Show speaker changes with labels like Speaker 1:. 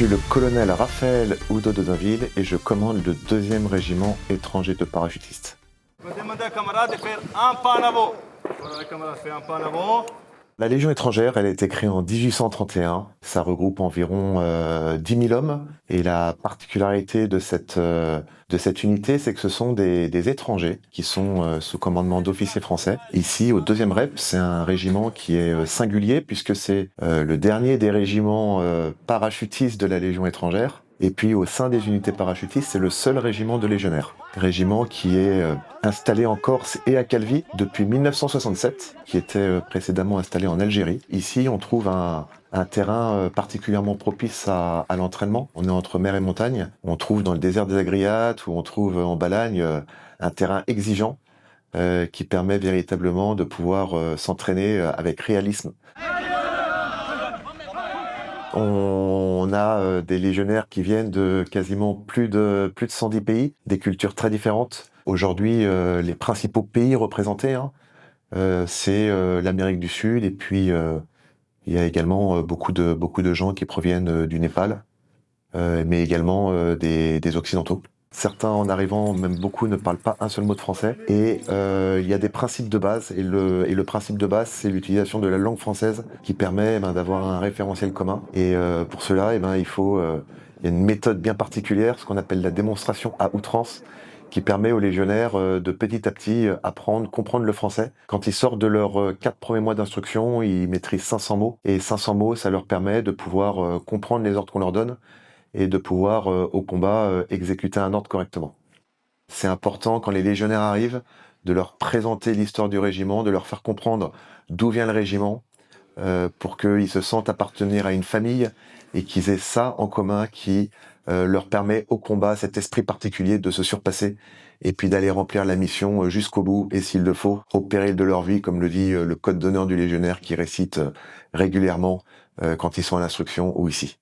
Speaker 1: suis le colonel Raphaël Oudot de Dainville et je commande le 2e régiment étranger de parachutistes.
Speaker 2: Je vais demander à camarade de faire un pas en avant. Voilà, le camarade fait un pas en avant.
Speaker 1: La Légion étrangère, elle a été créée en 1831. Ça regroupe environ 10 000 hommes. Et la particularité de cette unité, c'est que ce sont des étrangers qui sont sous commandement d'officiers français. Ici, au 2e Rep, c'est un régiment qui est singulier puisque c'est le dernier des régiments parachutistes de la Légion étrangère. Et puis au sein des unités parachutistes, c'est le seul régiment de légionnaires. Régiment qui est installé en Corse et à Calvi depuis 1967, qui était précédemment installé en Algérie. Ici, on trouve un terrain particulièrement propice à l'entraînement. On est entre mer et montagne. On trouve dans le désert des Agriates ou on trouve en Balagne un terrain exigeant qui permet véritablement de pouvoir s'entraîner avec réalisme. On a des légionnaires qui viennent de quasiment plus de 110 pays, des cultures très différentes. Aujourd'hui, les principaux pays représentés, c'est l'Amérique du Sud et puis il y a également beaucoup de gens qui proviennent du Népal, mais également des Occidentaux. Certains, en arrivant, même beaucoup, ne parlent pas un seul mot de français. Et il y a des principes de base. Et le principe de base, c'est l'utilisation de la langue française qui permet d'avoir un référentiel commun. Et pour cela, il y a une méthode bien particulière, ce qu'on appelle la démonstration à outrance, qui permet aux légionnaires de petit à petit apprendre, comprendre le français. Quand ils sortent de leurs 4 premiers mois d'instruction, ils maîtrisent 500 mots. Et 500 mots, ça leur permet de pouvoir comprendre les ordres qu'on leur donne et de pouvoir, au combat, exécuter un ordre correctement. C'est important, quand les légionnaires arrivent, de leur présenter l'histoire du régiment, de leur faire comprendre d'où vient le régiment, pour qu'ils se sentent appartenir à une famille et qu'ils aient ça en commun qui leur permet au combat, cet esprit particulier de se surpasser et puis d'aller remplir la mission jusqu'au bout et s'il le faut, au péril de leur vie, comme le dit le code d'honneur du légionnaire qui récite régulièrement quand ils sont à l'instruction ou ici.